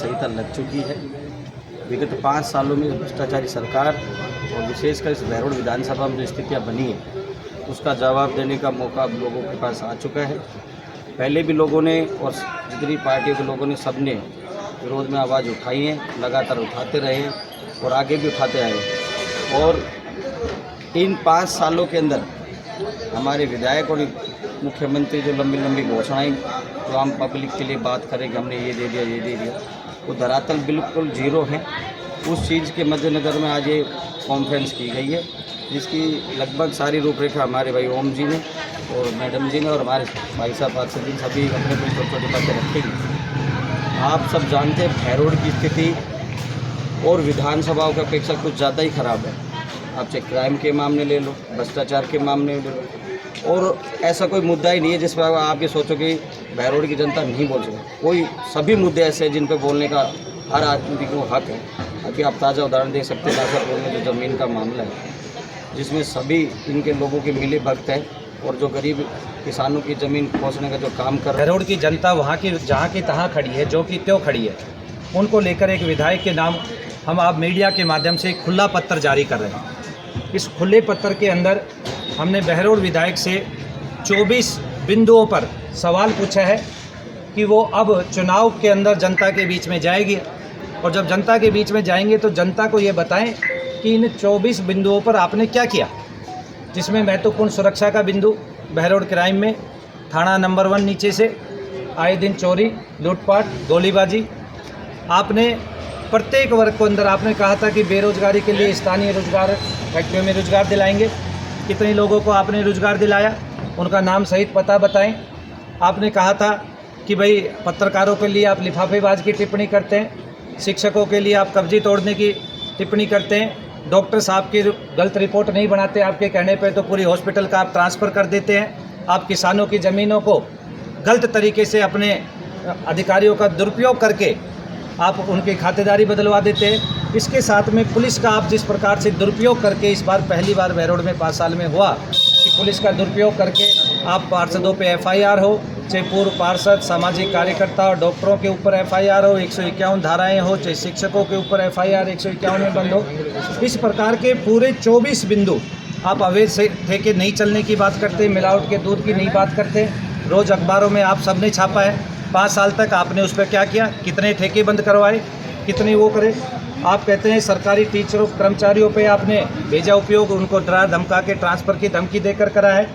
संहिता लग चुकी है। विगत 5 सालों में भ्रष्टाचारी सरकार और विशेषकर इस बहरोड विधानसभा में जो स्थितियाँ बनी हैं उसका जवाब देने का मौका अब लोगों के पास आ चुका है। पहले भी लोगों ने और जितनी पार्टियों के लोगों ने सबने विरोध में आवाज़ उठाई है, लगातार उठाते रहे हैं और आगे भी उठाते आए हैं। और इन 5 सालों के अंदर हमारे विधायक और मुख्यमंत्री जो लंबी लंबी घोषणाएं तो आम पब्लिक के लिए बात करें कि हमने ये दे दिया, ये दे दिया, वो धरातल बिल्कुल जीरो है। उस चीज़ के मद्देनज़र में आज ये कॉन्फ्रेंस की गई है, जिसकी लगभग सारी रूपरेखा हमारे भाई ओम जी ने और मैडम जी ने और हमारे भाई साहब पार्षद जी सभी अपने अपनी छोटी छोटी बातें रखेंगे। आप सब जानते हैं बहरोड की स्थिति और विधानसभाओं की अपेक्षा कुछ ज़्यादा ही ख़राब है। आप चाहे क्राइम के मामले ले लो, भ्रष्टाचार के मामले ले लो, और ऐसा कोई मुद्दा ही नहीं है जिस पर आप ये सोचो कि बहरोड की जनता नहीं बोल सकती। कोई सभी मुद्दे ऐसे हैं जिन पर बोलने का हर आदमी को हक है। अभी आप ताज़ा उदाहरण देख सकते हैं नागरपुर में जो ज़मीन का मामला है, जिसमें सभी इनके लोगों के मिले भक्त हैं और जो गरीब किसानों की ज़मीन पहुँचने का जो काम कर रहे हैं। बहरोड की जनता वहाँ की जहाँ की तहाँ खड़ी है, जो कि त्यों खड़ी है, उनको लेकर एक विधायक के नाम हम आप मीडिया के माध्यम से एक खुला पत्र जारी कर रहे हैं। इस खुले पत्र के अंदर हमने बहरोड विधायक से 24 बिंदुओं पर सवाल पूछा है कि वो अब चुनाव के अंदर जनता के बीच में जाएगी और जब जनता के बीच में जाएंगे तो जनता को ये बताएं कि इन 24 बिंदुओं पर आपने क्या किया, जिसमें महत्वपूर्ण सुरक्षा का बिंदु बहरोड क्राइम में थाना नंबर 1 नीचे से आए दिन चोरी, लूटपाट, गोलीबाजी। आपने प्रत्येक वर्ग को अंदर आपने कहा था कि बेरोजगारी के लिए स्थानीय रोजगार फैक्ट्रियों में रोजगार दिलाएंगे। कितने लोगों को आपने रोजगार दिलाया, उनका नाम सहित पता बताएं। आपने कहा था कि भाई पत्रकारों के लिए आप लिफाफेबाज की टिप्पणी करते हैं, शिक्षकों के लिए आप कब्जी तोड़ने की टिप्पणी करते हैं, डॉक्टर साहब की गलत रिपोर्ट नहीं बनाते आपके कहने पे तो पूरी हॉस्पिटल का आप ट्रांसफ़र कर देते हैं। आप किसानों की ज़मीनों को गलत तरीके से अपने अधिकारियों का दुरुपयोग करके आप उनकी खातेदारी बदलवा देते हैं। इसके साथ में पुलिस का आप जिस प्रकार से दुरुपयोग करके इस बार पहली बार बहरोड में 5 साल में हुआ कि पुलिस का दुरुपयोग करके आप पार्षदों पे FIR हो, चाहे पूर्व पार्षद, सामाजिक कार्यकर्ता और डॉक्टरों के ऊपर FIR हो, 151 धाराएं हो, चाहे शिक्षकों के ऊपर FIR 151 में बंद हो। इस प्रकार के पूरे 24 बिंदु आप अवैध से ठेके नहीं चलने की बात करते, मिलावट के दूध की नहीं बात करते। रोज़ अखबारों में आप सबने छापा है। 5 साल तक आपने उस पर क्या किया, कितने ठेके बंद करवाए, कितने वो करे। आप कहते हैं सरकारी टीचरों कर्मचारियों पे आपने भेजा उपयोग, उनको डरा धमका के ट्रांसफ़र की धमकी देकर करा है।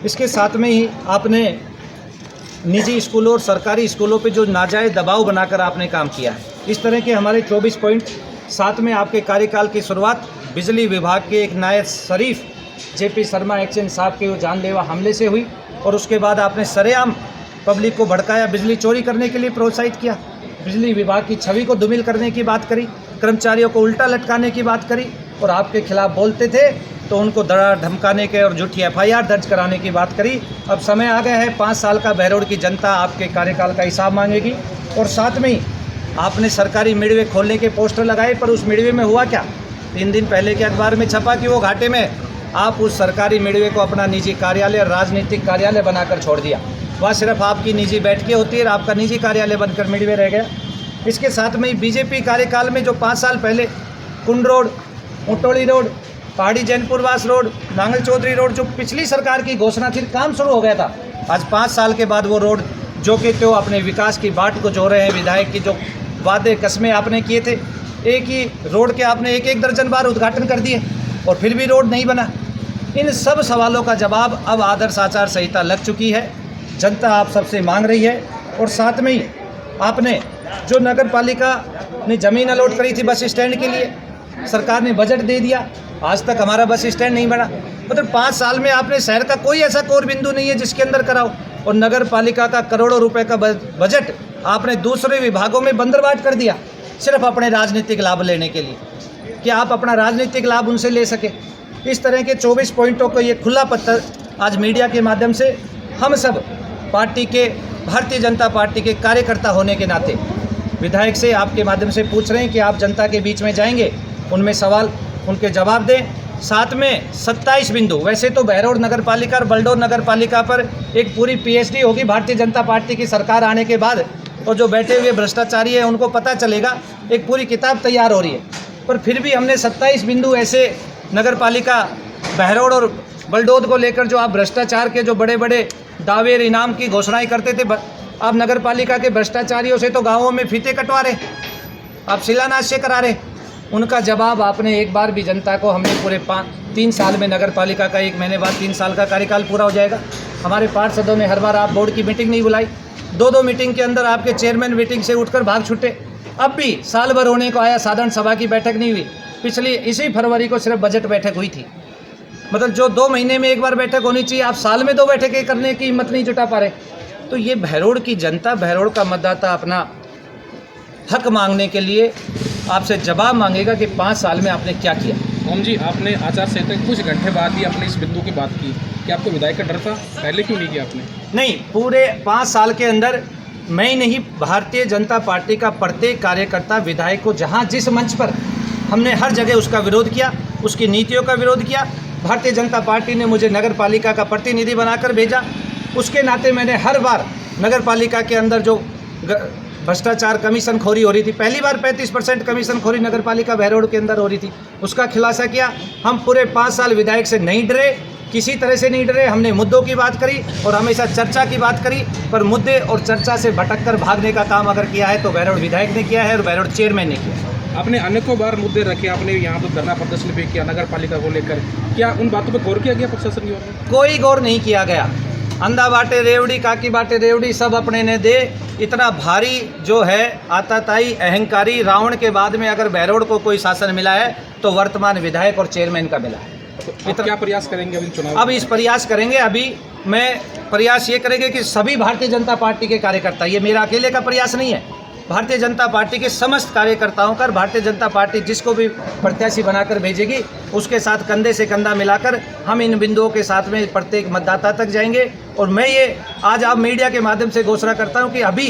इसके साथ में ही आपने निजी स्कूलों और सरकारी स्कूलों पे जो नाजायज़ दबाव बनाकर आपने काम किया है। इस तरह के हमारे 24 पॉइंट। साथ में आपके कार्यकाल की शुरुआत बिजली विभाग के एक नायब शरीफ JP शर्मा एक्शन साहब के जानलेवा हमले से हुई और उसके बाद आपने सरेआम पब्लिक को भड़काया, बिजली चोरी करने के लिए प्रोत्साहित किया, बिजली विभाग की छवि को धूमिल करने की बात करी, कर्मचारियों को उल्टा लटकाने की बात करी और आपके खिलाफ बोलते थे तो उनको डरा धमकाने के और झूठी FIR दर्ज कराने की बात करी। अब समय आ गया है, 5 साल का बहरोड की जनता आपके कार्यकाल का हिसाब मांगेगी। और साथ में ही आपने सरकारी मिडवे खोलने के पोस्टर लगाए, पर उस मिडवे में हुआ क्या? 3 दिन पहले के अखबार में छपा कि वो घाटे में आप उस सरकारी मिडवे को अपना निजी कार्यालय, राजनीतिक कार्यालय बनाकर छोड़ दिया। वहाँ सिर्फ आपकी निजी बैठकें होती है और आपका निजी कार्यालय बनकर मिडवे रह गया। इसके साथ में बीजेपी कार्यकाल में जो 5 साल पहले कुंड रोड, उटोली रोड, पहाड़ी जैनपुरवास रोड, नांगल चौधरी रोड जो पिछली सरकार की घोषणा थी, काम शुरू हो गया था। आज 5 साल के बाद वो रोड जो कि तो अपने विकास की बाट को जो रहे हैं, विधायक की जो वादे कस्में आपने किए थे, एक ही रोड के आपने एक दर्जन बार उद्घाटन कर दिए और फिर भी रोड नहीं बना। इन सब सवालों का जवाब अब आदर्श आचार संहिता लग चुकी है, जनता आप सबसे मांग रही है। और साथ में ही आपने जो नगर पालिका ने ज़मीन अलॉट करी थी बस स्टैंड के लिए, सरकार ने बजट दे दिया, आज तक हमारा बस स्टैंड नहीं बना। मतलब 5 साल में आपने शहर का कोई ऐसा कोर बिंदु नहीं है जिसके अंदर कराओ। और नगर पालिका का करोड़ों रुपए का बजट आपने दूसरे विभागों में बंदरबाट कर दिया, सिर्फ अपने राजनीतिक लाभ लेने के लिए, कि आप अपना राजनीतिक लाभ उनसे ले सके। इस तरह के 24 पॉइंटों को ये खुला पत्र आज मीडिया के माध्यम से हम सब पार्टी के, भारतीय जनता पार्टी के कार्यकर्ता होने के नाते विधायक से आपके माध्यम से पूछ रहे हैं कि आप जनता के बीच में जाएंगे, उनमें सवाल उनके जवाब दें। साथ में 27 बिंदु, वैसे तो बहरोड नगर पालिका और बलडोर नगर पालिका पर एक पूरी PhD होगी भारतीय जनता पार्टी की सरकार आने के बाद, और जो बैठे हुए भ्रष्टाचारी हैं उनको पता चलेगा। एक पूरी किताब तैयार हो रही है, पर फिर भी हमने 27 बिंदु ऐसे नगर पालिका बहरोड और बलडोद को लेकर जो आप भ्रष्टाचार के जो बड़े बड़े दावे इनाम की घोषणाएं करते थे, आप नगर पालिका के भ्रष्टाचारियों से तो गाँवों में फीते कटवा रहे, आप शिलान्यास से करा रहे। उनका जवाब आपने एक बार भी जनता को, हमने पूरे 3 साल में नगर पालिका का 1 महीने बाद 3 साल का कार्यकाल पूरा हो जाएगा, हमारे पार्षदों ने हर बार आप बोर्ड की मीटिंग नहीं बुलाई, 2-2 मीटिंग के अंदर आपके चेयरमैन मीटिंग से उठकर भाग छूटे। अब भी साल भर होने को आया, साधारण सभा की बैठक नहीं हुई। पिछली इसी फरवरी को सिर्फ बजट बैठक हुई थी। मतलब जो 2 महीने में एक बार बैठक होनी चाहिए, आप साल में 2 बैठकें करने की हिम्मत नहीं जुटा पा रहे। तो ये बहरोड की जनता, बहरोड का मतदाता अपना हक मांगने के लिए आपसे जवाब मांगेगा कि 5 साल में आपने क्या किया। ओम जी, आपने आचार संहिता के कुछ घंटे बाद ही अपने इस बिंदु की बात की कि आपको विधायक का डर था, पहले क्यों नहीं किया आपने? नहीं, पूरे 5 साल के अंदर मैं ही नहीं, भारतीय जनता पार्टी का प्रत्येक कार्यकर्ता, विधायक को जहां जिस मंच पर हमने हर जगह उसका विरोध किया, उसकी नीतियों का विरोध किया। भारतीय जनता पार्टी ने मुझे नगर पालिका का प्रतिनिधि बनाकर भेजा, उसके नाते मैंने हर बार नगर पालिका के अंदर जो भ्रष्टाचार कमीशन खोरी हो रही थी, पहली बार 35% कमीशन खोरी नगर पालिका बहरोड के अंदर हो रही थी, उसका खुलासा किया। हम पूरे 5 साल विधायक से नहीं डरे, किसी तरह से नहीं डरे। हमने मुद्दों की बात करी और हमेशा चर्चा की बात करी, पर मुद्दे और चर्चा से भटक कर भागने का काम अगर किया है तो बहरोड विधायक ने किया है और बहरोड चेयरमैन ने किया है। आपने अनेकों बार मुद्दे रखे, आपने यहाँ पर धरना प्रदर्शन भी किया नगर पालिका को लेकर, क्या उन बातों पर गौर किया गया प्रशासन की ओर से? कोई गौर नहीं किया गया। अंधा बाटे रेवड़ी, काकी बाटे रेवड़ी, सब अपने ने दे। इतना भारी जो है आताताई अहंकारी रावण के बाद में अगर बहरोड को कोई शासन मिला है तो वर्तमान विधायक और चेयरमैन का मिला है। आप क्या प्रयास करेंगे अभी चुनाव? अब इस प्रयास करेंगे, अभी मैं प्रयास ये करेंगे कि सभी भारतीय जनता पार्टी के कार्यकर्ता, ये मेरा अकेले का प्रयास नहीं है, भारतीय जनता पार्टी के समस्त कार्यकर्ताओं का, भारतीय जनता पार्टी जिसको भी प्रत्याशी बनाकर भेजेगी उसके साथ कंधे से कंधा मिलाकर हम इन बिंदुओं के साथ में प्रत्येक मतदाता तक जाएंगे। और मैं ये आज आप मीडिया के माध्यम से घोषणा करता हूं कि अभी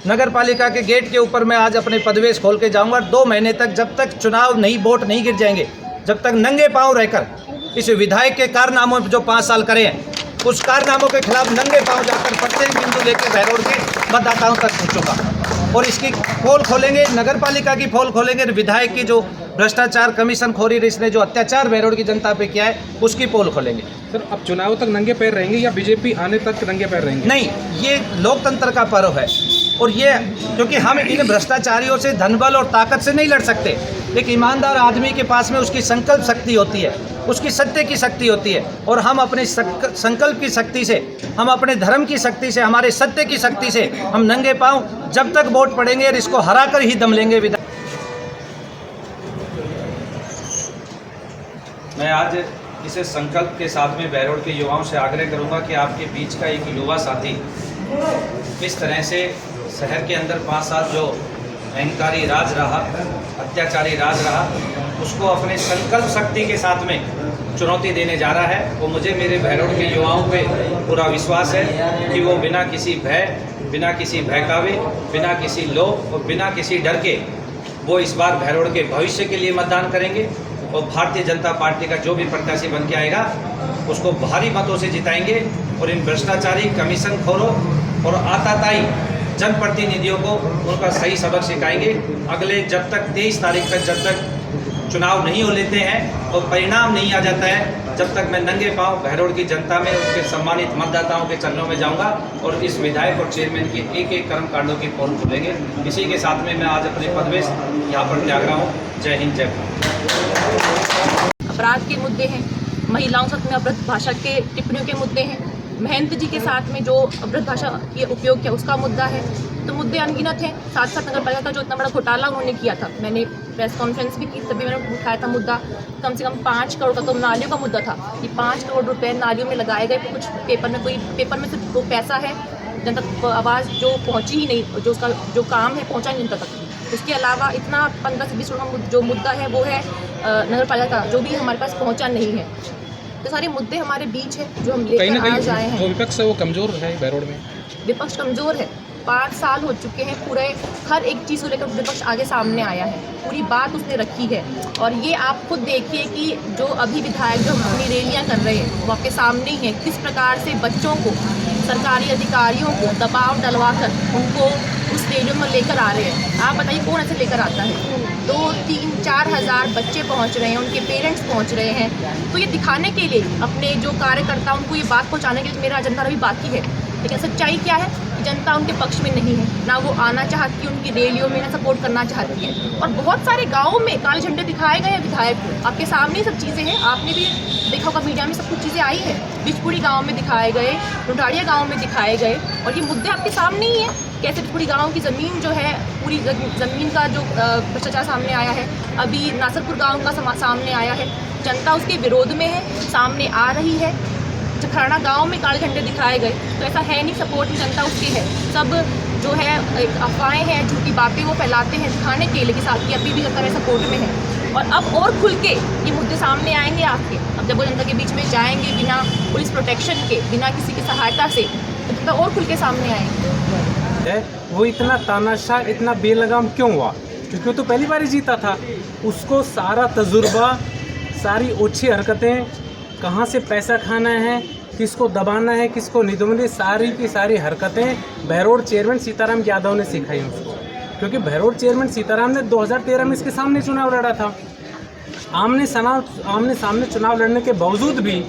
नगर पालिका के गेट के ऊपर मैं आज अपने पदवेश खोल के जाऊंगा। 2 महीने तक, जब तक चुनाव नहीं, वोट नहीं गिर जाएंगे, जब तक नंगे पाँव रहकर इस विधायक के कारनामों जो 5 साल करे हैं, उस कारनामों के खिलाफ नंगे पाँव जाकर प्रत्येक बिंदु लेकर बहरोड के मतदाताओं तक पहुँचूंगा और इसकी पोल खोलेंगे, नगर पालिका की पोल खोलेंगे, विधायक की जो भ्रष्टाचार कमीशन खोरी इसने जो अत्याचार बहरोड की जनता पे किया है उसकी पोल खोलेंगे। सर, अब चुनाव तक नंगे पैर रहेंगे या बीजेपी आने तक नंगे पैर रहेंगे? नहीं, ये लोकतंत्र का पर्व है और ये क्योंकि हम इन भ्रष्टाचारियों से धनबल और ताकत से नहीं लड़ सकते। एक ईमानदार आदमी के पास में उसकी संकल्प शक्ति होती है, उसकी सत्य की शक्ति होती है और हम अपने संकल्प की शक्ति से, हम अपने धर्म की शक्ति से, हमारे सत्य की शक्ति से हम नंगे पाँव जब तक वोट पड़ेंगे और इसको हरा कर ही दम लेंगे। मैं आज इसे संकल्प के साथ में बहरोड के युवाओं से आग्रह करूंगा कि आपके बीच का एक युवा साथी इस तरह से शहर के अंदर 5 साल जो अहंकारी राज रहा, अत्याचारी राज रहा, उसको अपने संकल्प शक्ति के साथ में चुनौती देने जा रहा है। वो मुझे, मेरे बहरोड के युवाओं पे पूरा विश्वास है कि वो बिना किसी भय, बिना किसी बहकावे, बिना किसी लोभ और बिना किसी डर के वो इस बार बहरोड के भविष्य के लिए मतदान करेंगे और भारतीय जनता पार्टी का जो भी प्रत्याशी बन के आएगा उसको भारी मतों से जिताएंगे और इन भ्रष्टाचारी, कमीशन खोरों और आताताई जनप्रतिनिधियों को उनका सही सबक सिखाएंगे। अगले जब तक 23 तारीख तक जब तक चुनाव नहीं हो लेते हैं और परिणाम नहीं आ जाता है, जब तक मैं नंगे पाँव बहरोड की जनता में उनके सम्मानित मतदाताओं के चरणों में जाऊंगा और इस विधायक और चेयरमैन के एक एक कर्मकांडों की पोल खोलेंगे। इसी के साथ में मैं आज अपने पदवेश यहाँ पर त्याग रहा हूँ। जय हिंद, जय भारत। अपराध के मुद्दे हैं, महिलाओं साथ में अभद्र भाषा के टिप्पणियों के मुद्दे हैं, महंत जी के साथ में जो अभद्र भाषा के उपयोग किया उसका मुद्दा है। तो मुद्दे अनगिनत हैं। साथ साथ नगर पालिका का जो इतना बड़ा घोटाला उन्होंने किया था, मैंने प्रेस कॉन्फ्रेंस भी की, तभी मैंने उठाया था मुद्दा। कम से कम 5 करोड़ का तो नालियों का मुद्दा था कि 5 करोड़ रुपए नालियों में लगाए गए। कुछ पेपर में सिर्फ वो पैसा है, जनता तक आवाज़ जो पहुँची ही नहीं, जो उसका जो काम है पहुँचा नहीं जनता तक। उसके अलावा इतना 15 से 20 करोड़ का जो मुद्दा है वो है नगर पालिका का, जो भी हमारे पास पहुँचा नहीं है। तो सारे मुद्दे हमारे बीच है जो हम लेकर आज आए हैं। जो विपक्ष है वो कमज़ोर है बहरोड में, विपक्ष कमज़ोर है। 5 साल हो चुके हैं, पूरे हर एक चीज़ को लेकर विपक्ष आगे सामने आया है, पूरी बात उसने रखी है। और ये आप खुद देखिए कि जो अभी विधायक जो अपनी रैलियाँ कर रहे हैं वो आपके सामने ही है, किस प्रकार से बच्चों को, सरकारी अधिकारियों को दबाव डलवा कर उनको उस रेडियो में लेकर आ रहे हैं। आप बताइए कौन ऐसे लेकर आता है? 2-3-4 हज़ार बच्चे पहुंच रहे हैं, उनके पेरेंट्स पहुंच रहे हैं। तो ये दिखाने के लिए अपने जो कार्यकर्ता उनको ये बात पहुंचाने के लिए मेरा एजेंडा अभी बाकी है। लेकिन सच्चाई क्या है कि जनता उनके पक्ष में नहीं है, ना वो आना चाहती है उनकी रैलियों में, ना सपोर्ट करना चाहती है। और बहुत सारे गाँवों में काले झंडे दिखाए गए हैं विधायक को, आपके सामने सब चीज़ें हैं, आपने भी देखा होगा मीडिया में सब कुछ चीज़ें आई है। बिचपुड़ी गाँव में दिखाए गए, रुडाड़िया गाँव में दिखाए गए, और ये मुद्दे आपके सामने ही है। कैसे बिचपुड़ी गाँव की ज़मीन जो है, पूरी ज़मीन का जो भ्रष्टाचार सामने आया है, अभी नासरपुर गाँव का सामने आया है, जनता उसके विरोध में है, सामने आ रही है। जखराना गांव में काले झंडे दिखाए गए, तो ऐसा है नहीं, सपोर्ट में जनता उसकी है। सब जो है एक अफवाहें हैं, झूठी बातें वो फैलाते हैं दिखाने के लिए कि साथ की अभी भी जनता मेरे सपोर्ट में है। और अब और खुल के ये मुद्दे सामने आएंगे आपके, अब जब वो जनता के बीच में जाएंगे बिना पुलिस प्रोटेक्शन के, बिना किसी की सहायता से, तो जनता और खुल के सामने आएंगे। वो इतना तानाशाह, इतना बेलगाम क्यों हुआ? क्योंकि वो तो पहली बार ही जीता था। उसको सारा तजुर्बा, सारी ओछी हरकतें, कहाँ से पैसा खाना है, किसको दबाना है, किसको नहीं दबाना, सारी की सारी हरकतें बहरोड चेयरमैन सीताराम यादव ने सिखाई उसको। क्योंकि बहरोड चेयरमैन सीताराम ने 2013 में इसके सामने चुनाव लड़ा था। आमने सामने चुनाव लड़ने के बावजूद भी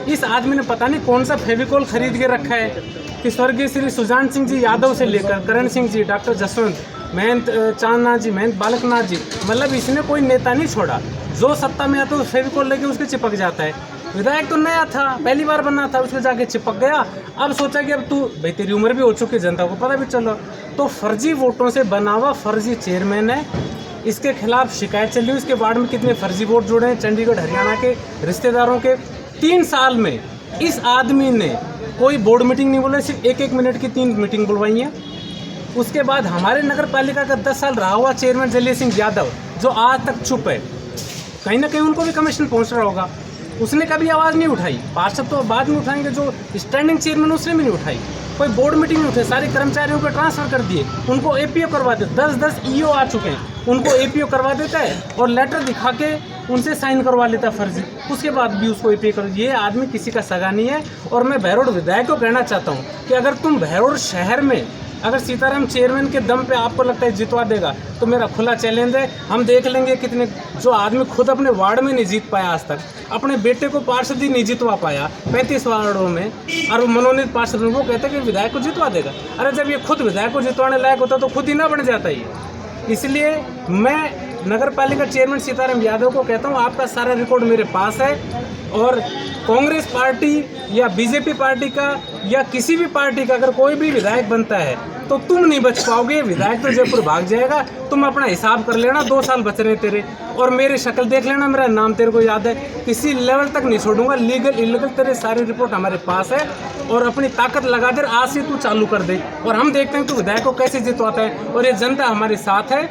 इस आदमी ने पता नहीं कौन सा फेविकोल खरीद के रखा है कि स्वर्गीय श्री सुजान सिंह जी यादव से लेकर करण सिंह जी, डॉक्टर जसवंत, महंत चांदनाथ जी, महंत बालकनाथ जी, मतलब इसने कोई नेता नहीं छोड़ा। जो सत्ता में आता है फेविकोल लेके उसके चिपक जाता है। विधायक तो नया था, पहली बार बना था, उसके जाके चिपक गया। अब सोचा कि अब तू, भाई तेरी उम्र भी हो चुकी, जनता को पता भी चलो, तो फर्जी वोटों से बना हुआ फर्जी चेयरमैन है। इसके खिलाफ शिकायत चल रही है। इसके वार्ड में कितने फर्जी वोट जुड़े हैं चंडीगढ़ हरियाणा के रिश्तेदारों के। 3 साल में इस आदमी ने कोई बोर्ड मीटिंग नहीं बुलाई, सिर्फ 1-1 मिनट की 3 मीटिंग बुलवाई हैं। उसके बाद हमारे नगर पालिका का 10 साल रहा हुआ चेयरमैन जलिया सिंह यादव, जो आज तक चुप है, कहीं ना कहीं उनको भी कमीशन पहुंच रहा होगा, उसने कभी आवाज़ नहीं उठाई। पार्षद तो बाद में उठाएंगे, जो स्टैंडिंग चेयरमैन उसने भी नहीं उठाई। कोई बोर्ड मीटिंग नहीं उठाई, सारे कर्मचारियों को ट्रांसफर कर दिए, उनको एपीओ करवा देते। 10-10 ईओ आ चुके हैं, उनको एपीओ करवा देता है और लेटर दिखा के उनसे साइन करवा लेता है फर्जी, उसके बाद भी उसको एपीओ कर। ये आदमी किसी का सगा नहीं है। और मैं बहरोड विधायक को कहना चाहता हूँ कि अगर तुम बहरोड शहर में अगर सीताराम चेयरमैन के दम पे आपको लगता है जितवा देगा, तो मेरा खुला चैलेंज है, हम देख लेंगे कितने, जो आदमी खुद अपने वार्ड में नहीं जीत पाया आज तक, अपने बेटे को पार्षद ही नहीं जितवा पाया 35 वार्डों में, और मनोनीत पार्षद वो कहते हैं कि विधायक को जितवा देगा। अरे जब ये खुद विधायक को जितवाने लायक होता तो खुद ही ना बन जाता ये। इसलिए मैं नगर पालिका चेयरमैन सीताराम यादव को कहता हूँ, आपका सारा रिकॉर्ड मेरे पास है, और कांग्रेस पार्टी या बीजेपी पार्टी का या किसी भी पार्टी का अगर कोई भी विधायक बनता है तो तुम नहीं बच पाओगे। विधायक तो जयपुर भाग जाएगा। तुम अपना हिसाब कर लेना, 2 साल बच रहे तेरे, और मेरी शक्ल देख लेना, मेरा नाम तेरे को याद है, किसी लेवल तक नहीं छोड़ूंगा। लीगल इलीगल तेरे सारी रिपोर्ट हमारे पास है, और अपनी ताकत लगा दे, आज से तू चालू कर दे, और हम देखते हैं तू विधायक को कैसे जितवाता है। और ये जनता हमारे साथ है,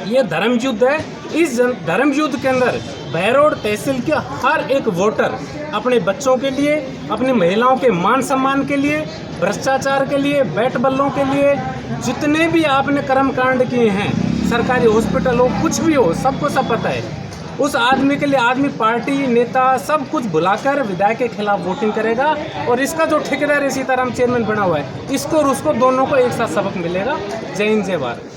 ये धर्म युद्ध है। इस धर्म युद्ध के अंदर बहरोड तहसील के हर एक वोटर अपने बच्चों के लिए, अपनी महिलाओं के मान सम्मान के लिए, भ्रष्टाचार के लिए, बैट बल्लों के लिए, जितने भी आपने कर्मकांड किए हैं, सरकारी हॉस्पिटल हो, कुछ भी हो, सबको सब पता है। उस आदमी के लिए आदमी पार्टी नेता सब कुछ भुलाकर विधायक के खिलाफ वोटिंग करेगा। और इसका जो ठेकेदार है सीताराम चेयरमैन बना हुआ है, इसको और उसको दोनों को एक साथ सबक मिलेगा। जय हिंद, जय भारत।